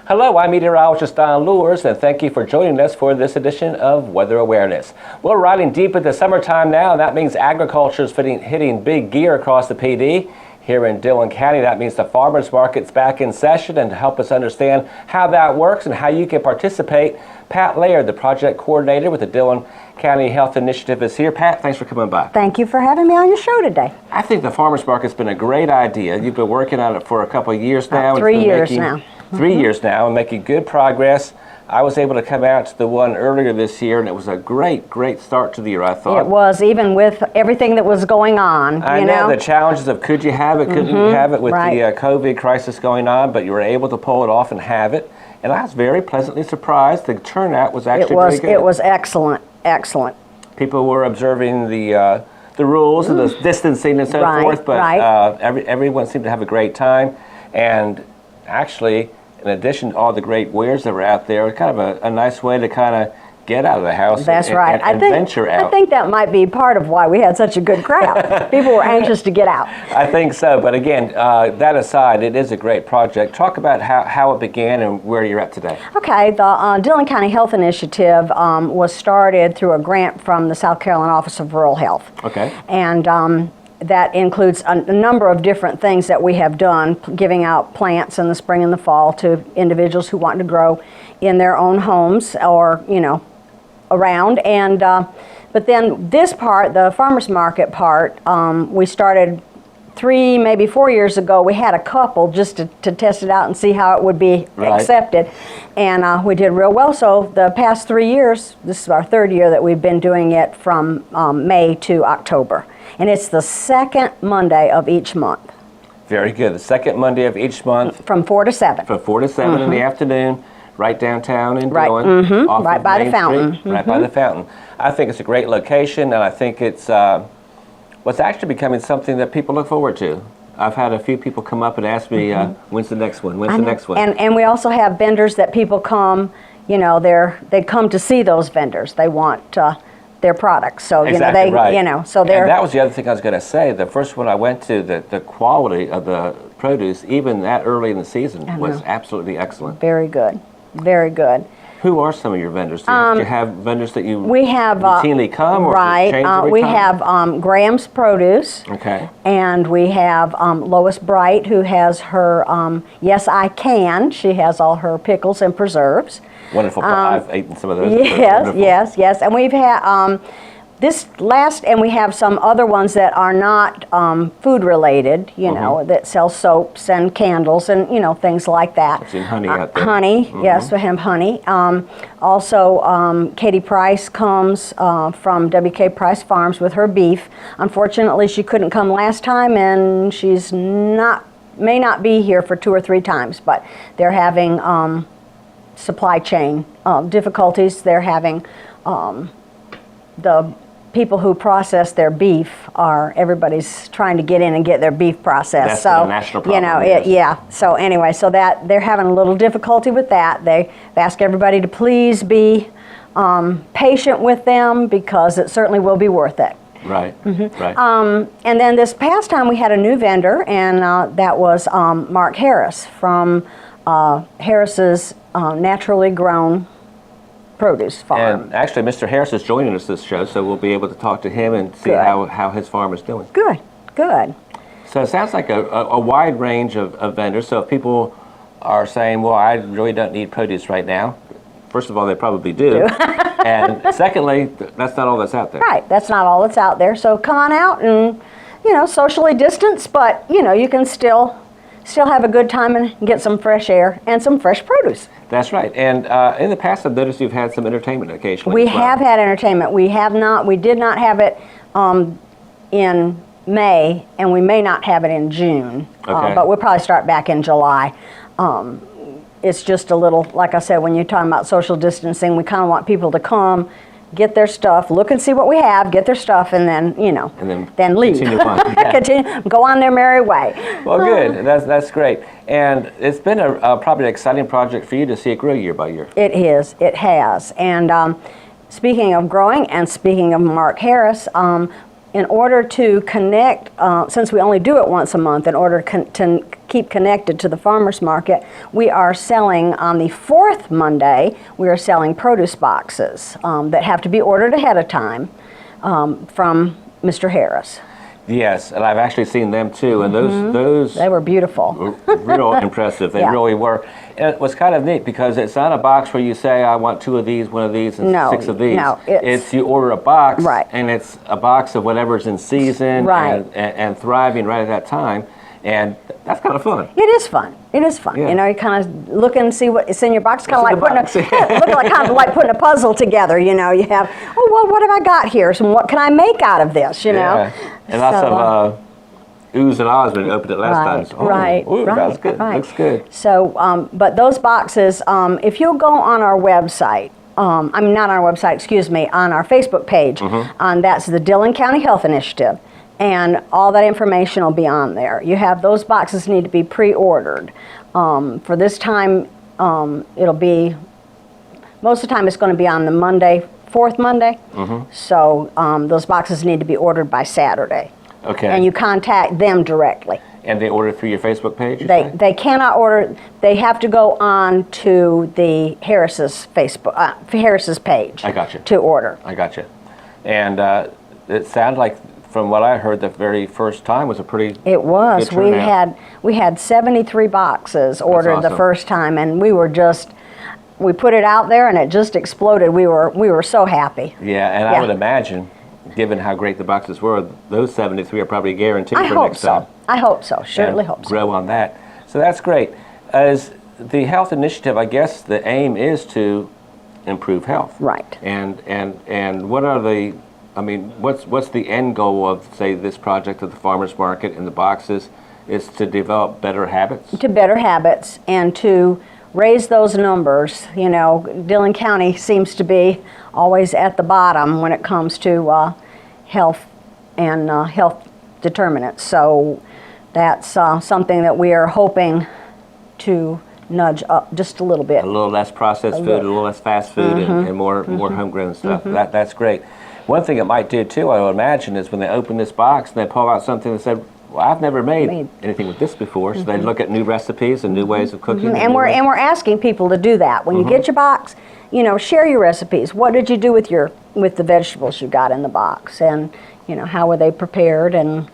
Hello, I'm meteorologist Don Lures, and thank you for joining us for this edition of Weather Awareness. We're riding deep into summertime now, and that means agriculture is hitting big gear across the PD. Here in Dillon County, that means the farmers market's back in session, and to help us understand how that works and how you can participate, Pat Laird, the project coordinator with the Dillon County Health Initiative, is here. Pat, thanks for coming by. Thank you for having me on your show today. I think the farmers market's been a great idea. You've been working on it for a couple of years now. About 3 years now. 3 years now, and making good progress. I was able to come out to the one earlier this year, and it was a great start to the year, I thought. It was, even with everything that was going on. I know the challenges of could you have it, couldn't you have it with the COVID crisis going on, but you were able to pull it off and have it. And I was very pleasantly surprised. The turnout was actually very good. It was excellent, excellent. People were observing the rules and the distancing and so forth, but everyone seemed to have a great time. And actually, in addition to all the great wares that were out there, kind of a nice way to kind of get out of the house and venture out. I think that might be part of why we had such a good crowd. People were anxious to get out. I think so, but again, that aside, it is a great project. Talk about how it began and where you're at today. Okay, the Dillon County Health Initiative was started through a grant from the South Carolina Office of Rural Health. Okay. And that includes a number of different things that we have done, giving out plants in the spring and the fall to individuals who want to grow in their own homes or, around. And but then this part, the farmers market part, we started 3, maybe 4 years ago. We had a couple just to test it out and see how it would be accepted. And we did real well. So the past 3 years, this is our 3rd year that we've been doing it from May to October. And it's the second Monday of each month. Very good. The second Monday of each month. From 4 to 7. From 4 to 7 in the afternoon, right downtown in Dillon. Off right of by Main the fountain. Street, right by the fountain. I think it's a great location, and I think it's what's actually becoming something that people look forward to. I've had a few people come up and ask me, when's the next one? When's the next one? And we also have vendors that people come, they come to see those vendors. They want their products. So, so they're... And that was the other thing I was going to say. The first one I went to, the quality of the produce, even that early in the season, was absolutely excellent. Very good. Very good. Who are some of your vendors? Do you have vendors that you routinely come or change every we time? have Graham's Produce. Okay. And we have Lois Bright, who has her Yes I Can. She has all her pickles and preserves. Wonderful. I've eaten some of those. Yes. And we've had and we have some other ones that are not food related, that sell soaps and candles and, things like that. I've seen honey out there. Honey, yes, we have honey. Also, Katie Price comes from WK Price Farms with her beef. Unfortunately, she couldn't come last time, and she's may not be here for 2 or 3 times, but they're having supply chain difficulties. They're having the people who process their beef everybody's trying to get in and get their beef processed. That's a national problem. So anyway, so that they're having a little difficulty with that. They've asked everybody to please be patient with them, because it certainly will be worth it. Right. Right. And then this past time we had a new vendor, and that was Mark Harris from Harris's Naturally Grown Produce Farm. And actually, Mr. Harris is joining us this show, so we'll be able to talk to him and see how his farm is doing. Good. So it sounds like a wide range of vendors. So if people are saying, well, I really don't need produce right now, first of all, they probably do. And secondly, that's not all that's out there. Right, that's not all that's out there. So come on out and, socially distance, but, you can still have a good time and get some fresh air and some fresh produce. That's right. And in the past, I've noticed you've had some entertainment occasionally. We have had entertainment. We did not have it in May, and we may not have it in June. Okay. But we'll probably start back in July. It's just a little, like I said, when you're talking about social distancing, we kind of want people to come, get their stuff, look and see what we have, get their stuff, and then, then leave. Continue on. Continue, go on their merry way. Well, good. That's great. And it's been probably an exciting project for you to see it grow year by year. It is. It has. And speaking of growing and speaking of Mark Harris, in order to connect, since we only do it once a month, in order to keep connected to the farmers market, we are selling on the fourth Monday, we are selling produce boxes that have to be ordered ahead of time from Mr. Harris. Yes, and I've actually seen them too, and those They were beautiful. were real impressive. They Yeah. really were. And it was kind of neat because it's not a box where you say, I want 2 of these, 1 of these, and No, 6 of these. no, It's you order a box, Right. and it's a box of whatever's in season Right. and thriving right at that time, and that's kind of fun. It is fun. It is fun. Yeah. You know, you kind of look and see what's in your box. Kind of like What's in the putting box? look like kind of like putting a puzzle together. You know, you have, oh well, what have I got here? So what can I make out of this? You know, Yeah. And lots So, of oohs and ahs when you opened it last time. Right, So, oh, right, ooh, right, that's good. right. Looks good. So, but those boxes, if you'll go on our website, I mean not on our website, excuse me, on our Facebook page, that's the Dillon County Health Initiative, and all that information will be on there. You have those boxes need to be pre-ordered. For this time, it'll be, most of the time it's going to be on the Monday, fourth Monday. So those boxes need to be ordered by Saturday. Okay. And you contact them directly. And they order through your Facebook page? you They say? they cannot order. They have to go on to the Harris's Facebook Harris's page. I got you. To order. I got you. And it sounded like, from what I heard, the very first time was a pretty It was. good turnout. We had 73 boxes ordered the awesome. first time, and we put it out there, and it just exploded. We were so happy. Yeah, and I Yeah. would imagine, given how great the boxes were, those 73 are probably guaranteed I for hope next so. time. I hope so. Surely And hope so. grow on that. So that's great. As the health initiative, I guess the aim is to improve health. Right. And what are the, I mean, what's the end goal of, say, this project of the farmers market and the boxes? Is to develop better habits? To better habits and to raise those numbers. You know, Dillon County seems to be always at the bottom when it comes to health and health determinants. So that's something that we are hoping to nudge up just a little bit. A little less processed food, a little less fast food, and more homegrown stuff. That's great. One thing it might do too, I would imagine, is when they open this box and they pull out something that said, "Well, I've never made anything with this before," so they look at new recipes and new ways of cooking. And we're asking people to do that. When you get your box, you know, share your recipes. What did you do with the vegetables you got in the box, and you know, how were they prepared, and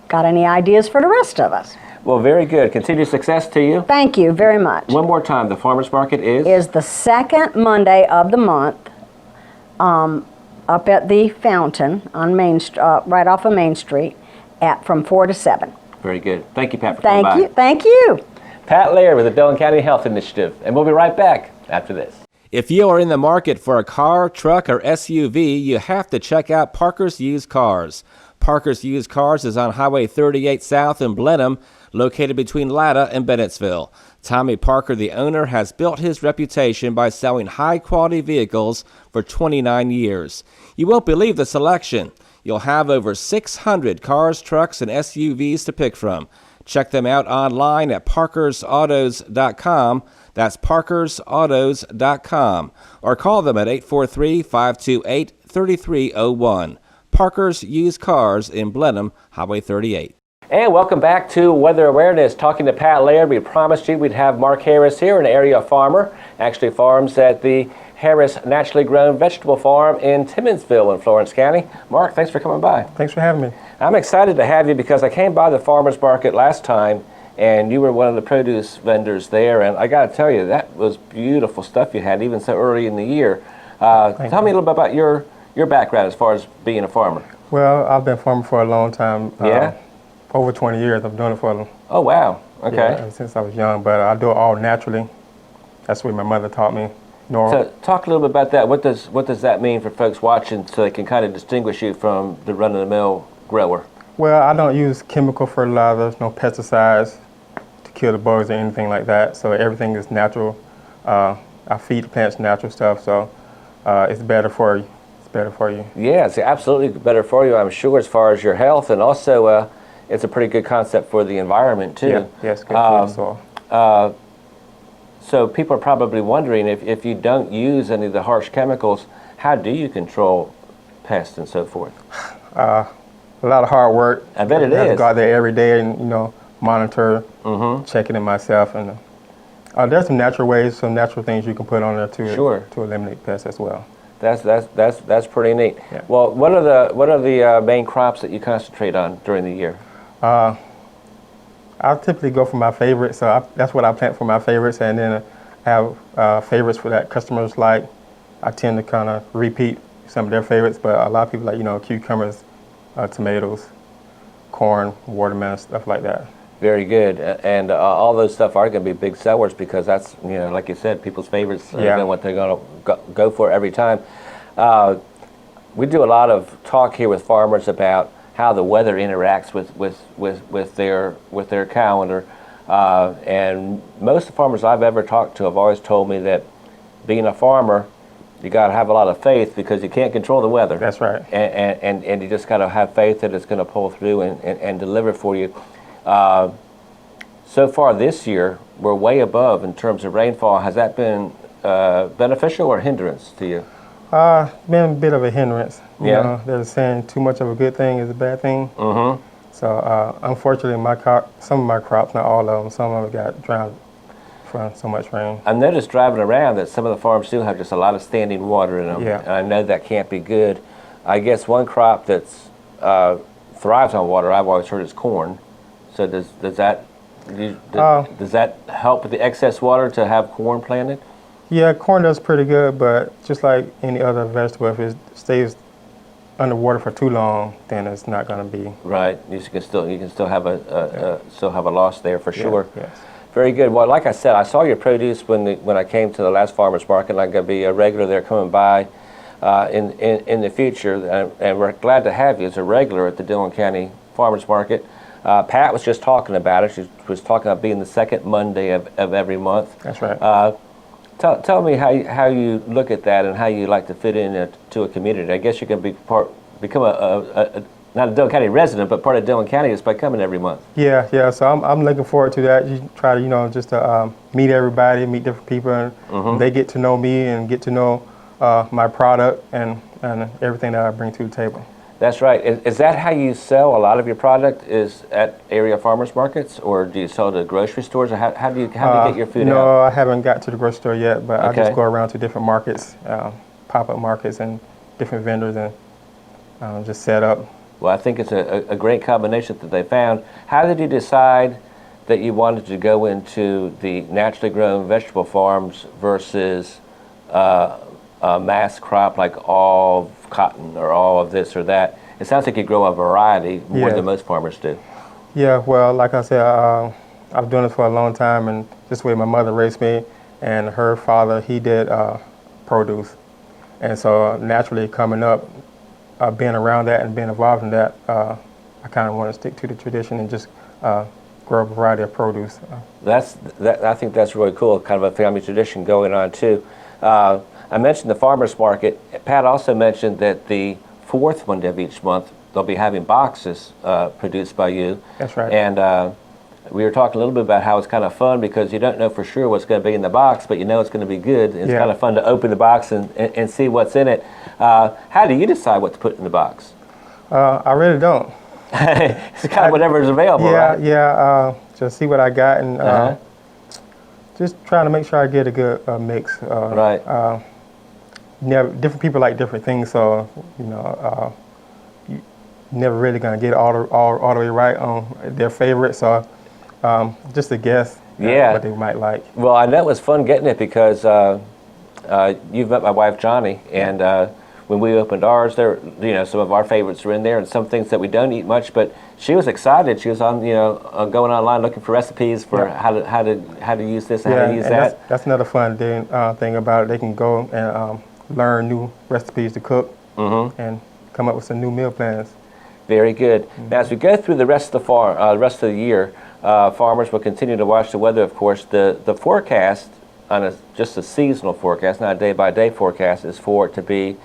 got any ideas for the rest of us? Well, very good. Continued success to you. Thank you very much. One more time, the farmers market Is the second Monday of the month, up at the Fountain on right off of Main Street, from 4 to 7. Very good. Thank you, Pat, for coming by. Thank you. Thank you. Pat Laird with the Dillon County Health Initiative, and we'll be right back after this. If you are in the market for a car, truck, or SUV, you have to check out Parker's Used Cars. Parker's Used Cars is on Highway 38 South in Blenheim, located between Latta and Bennettsville. Tommy Parker, the owner, has built his reputation by selling high-quality vehicles for 29 years. You won't believe the selection. You'll have over 600 cars, trucks, and SUVs to pick from. Check them out online at parkersautos.com. That's parkersautos.com. Or call them at 843-528-3301. Parker's Used Cars in Blenheim, Highway 38. And welcome back to Weather Awareness. Talking to Pat Laird, we promised you we'd have Mark Harris here, an area farmer. Actually farms at the Harris Naturally Grown Vegetable Farm in Timmonsville in Florence County. Mark, thanks for coming by. Thanks for having me. I'm excited to have you because I came by the farmer's market last time and you were one of the produce vendors there, and I got to tell you, that was beautiful stuff you had, even so early in the year. Tell me a little bit about your background as far as being a farmer. Well, I've been farming for a long time. Yeah? Over 20 years. I've done it for Oh, wow. Okay. ever since I was young, but I do it all naturally. That's what my mother taught me. So talk a little bit about that. What does that mean for folks watching so they can kind of distinguish you from the run-of-the-mill grower? Well, I don't use chemical fertilizers, no pesticides to kill the bugs or anything like that. So everything is natural. I feed the plants natural stuff, so it's better for you. It's better for you. Yeah, it's absolutely better for you, I'm sure, as far as your health, and also it's a pretty good concept for the environment too. Yeah, it's good for the soil. So people are probably wondering, if you don't use any of the harsh chemicals, how do you control pests and so forth? a lot of hard work. I bet it I have to is. go out there every day and monitor, checking it myself, and there's some natural ways, some natural things you can put on there to eliminate pests as well. That's pretty neat. Yeah. Well, what are the main crops that you concentrate on during the year? I typically go for my favorites, so that's what I plant for my favorites, and then I have favorites for that customers like. I tend to kind of repeat some of their favorites, but a lot of people like cucumbers, tomatoes, corn, watermelon, stuff like that. Very good, and all those stuff are going to be big sellers because that's like you said, people's favorites are what they're going to go for every time. We do a lot of talk here with farmers about how the weather interacts with their calendar, and most of the farmers I've ever talked to have always told me that being a farmer, you got to have a lot of faith because you can't control the weather. That's right. And you just got to have faith that it's going to pull through and deliver for you. So far this year, we're way above in terms of rainfall. Has that been beneficial or hindrance to you? Been a bit of a hindrance. Yeah. They're saying too much of a good thing is a bad thing. Mm-hmm. So unfortunately, some of my crops, not all of them, some of them got drowned from so much rain. I've noticed driving around that some of the farms do have just a lot of standing water in them. Yeah. And I know that can't be good. I guess one crop that's thrives on water, I've always heard, is corn. So does that help with the excess water to have corn planted? Yeah, corn does pretty good, but just like any other vegetable, if it stays underwater for too long, then it's not going to be. Right. You can still have a loss there for sure. Yes. Very good. Well, like I said, I saw your produce when I came to the last farmers market. And I'm going to be a regular there coming by in the future, and we're glad to have you as a regular at the Dillon County Farmers Market. Pat was just talking about it. She was talking about being the second Monday of every month. That's right. Tell me how you look at that and how you like to fit in to a community. I guess you can become not a Dillon County resident, but part of Dillon County just by coming every month. Yeah. So I'm looking forward to that. You try to just to meet everybody, meet different people, and they get to know me and get to know my product and everything that I bring to the table. That's right. Is that how you sell a lot of your product? Is at area farmers markets, or do you sell to grocery stores, or how do you get your food out? No, I haven't got to the grocery store yet, but Okay. I just go around to different markets, pop-up markets, and different vendors, and just set up. Well, I think it's a great combination that they found. How did you decide that you wanted to go into the naturally grown vegetable farms versus a mass crop like all of cotton or all of this or that? It sounds like you grow a variety more than most farmers do. Yeah, well, like I said, I've been doing this for a long time, and just the way my mother raised me, and her father, he did produce. And so naturally coming up, being around that and being involved in that, I kind of want to stick to the tradition and just grow a variety of produce. I think that's really cool, kind of a family tradition going on too. I mentioned the farmers market. Pat also mentioned that the fourth Monday of each month, they'll be having boxes produced by you. That's right. And we were talking a little bit about how it's kind of fun because you don't know for sure what's going to be in the box, but you know it's going to be good. It's kind of fun to open the box and see what's in it. How do you decide what to put in the box? I really don't. It's kind of whatever is available, right? Yeah. Just see what I got and just trying to make sure I get a good mix. Right. Different people like different things, so you never really gonna get all the way right on their favorite. So just a guess. What they might like. Well, I know it was fun getting it because you've met my wife Johnny, and when we opened ours, there, some of our favorites were in there, and some things that we don't eat much. But she was excited. She was on, going online looking for recipes for how to use this and how to use that. That's another fun thing about it. They can go and learn new recipes to cook and come up with some new meal plans. Very good. Now, as we go through the rest of the year, farmers will continue to watch the weather. Of course, the forecast on just a seasonal forecast, not a day-by-day forecast, is for it to be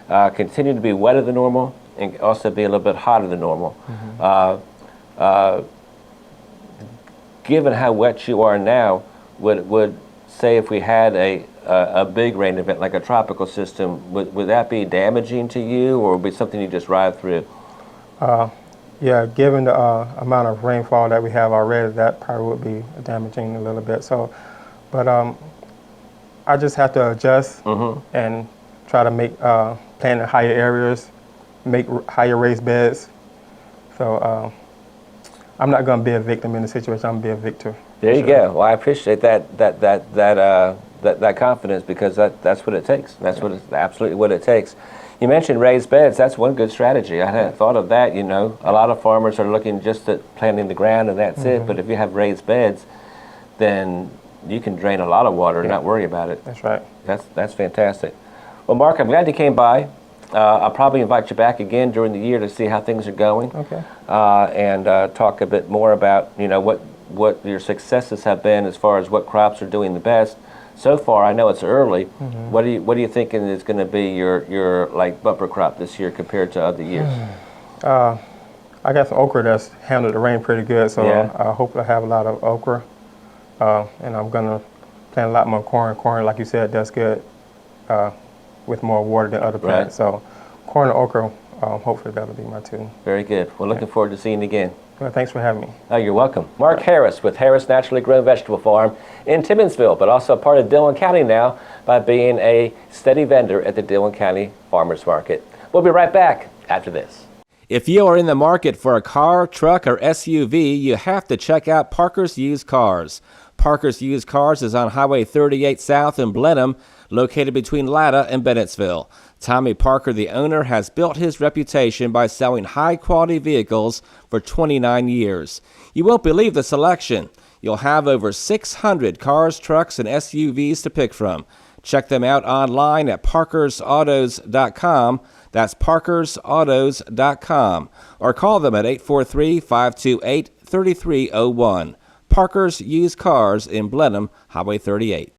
continue to be wetter than normal and also be a little bit hotter than normal. Given how wet you are now, would say if we had a big rain event like a tropical system, would that be damaging to you, or would it be something you just ride through? Yeah, given the amount of rainfall that we have already, that probably would be damaging a little bit. So, but I just have to adjust and try to make plant in higher areas, make higher raised beds. So I'm not going to be a victim in the situation. I'm going to be a victor. There you go. Well, I appreciate that confidence, because that's what it takes. That's what it's absolutely what it takes. You mentioned raised beds. That's one good strategy. I hadn't thought of that. You know, a lot of farmers are looking just at planting the ground and that's it. But if you have raised beds, then you can drain a lot of water and not worry about it. That's right. That's fantastic. Well, Mark, I'm glad you came by. I'll probably invite you back again during the year to see how things are going. Okay. And talk a bit more about, you know, what your successes have been as far as what crops are doing the best. So far, I know it's early. What are you thinking is going to be your like bumper crop this year compared to other years? I got some okra that's handled the rain pretty good, so Yeah. I hope I have a lot of okra. And I'm gonna plant a lot more corn. Corn, like you said, does good with more water than other plants. So corn and okra, hopefully that'll be my two. Very good. Well, looking forward to seeing you again. Well, thanks for having me. Oh, you're welcome. Mark Harris with Harris Naturally Grown Vegetable Farm in Timmonsville, but also a part of Dillon County now by being a steady vendor at the Dillon County Farmers Market. We'll be right back after this. If you are in the market for a car, truck, or SUV, you have to check out Parker's Used Cars. Parker's Used Cars is on Highway 38 South in Blenheim, located between Latta and Bennettsville. Tommy Parker, the owner, has built his reputation by selling high-quality vehicles for 29 years. You won't believe the selection. You'll have over 600 cars, trucks, and SUVs to pick from. Check them out online at parkersautos.com. That's parkersautos.com. Or call them at 843-528-3301. Parker's Used Cars in Blenheim, Highway 38.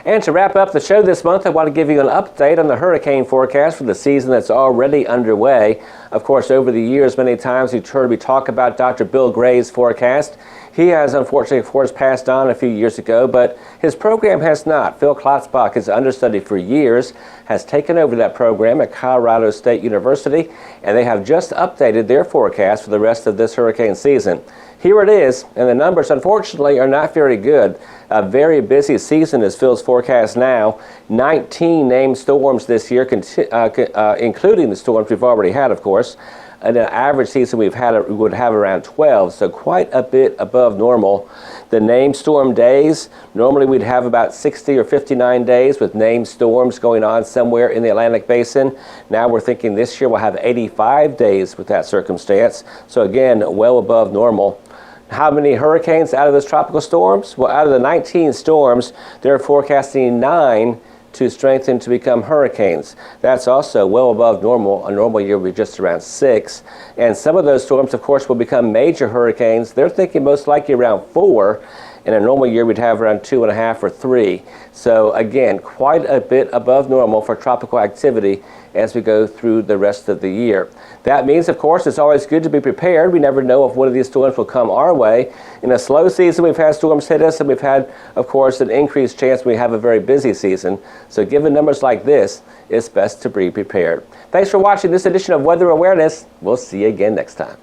And to wrap up the show this month, I want to give you an update on the hurricane forecast for the season that's already underway. Of course, over the years, many times you've heard me talk about Dr. Bill Gray's forecast. He has, unfortunately, of course, passed on a few years ago, but his program has not. Phil Klotzbach, his understudy for years, has taken over that program at Colorado State University, and they have just updated their forecast for the rest of this hurricane season. Here it is, and the numbers, unfortunately, are not very good. A very busy season is Phil's forecast now. 19 named storms this year, including the storms we've already had, of course. In an average season we would have around 12, so quite a bit above normal. The named storm days, normally we'd have about 60 or 59 days with named storms going on somewhere in the Atlantic Basin. Now we're thinking this year we'll have 85 days with that circumstance. So again, well above normal. How many hurricanes out of those tropical storms? Well, out of the 19 storms, they're forecasting 9 to strengthen to become hurricanes. That's also well above normal. A normal year would be just around 6. And some of those storms, of course, will become major hurricanes. They're thinking most likely around 4. In a normal year, we'd have around 2.5 or 3. So again, quite a bit above normal for tropical activity as we go through the rest of the year. That means, of course, it's always good to be prepared. We never know if one of these storms will come our way. In a slow season, we've had storms hit us, and we've had, of course, an increased chance we have a very busy season. So given numbers like this, it's best to be prepared. Thanks for watching this edition of Weather Awareness. We'll see you again next time.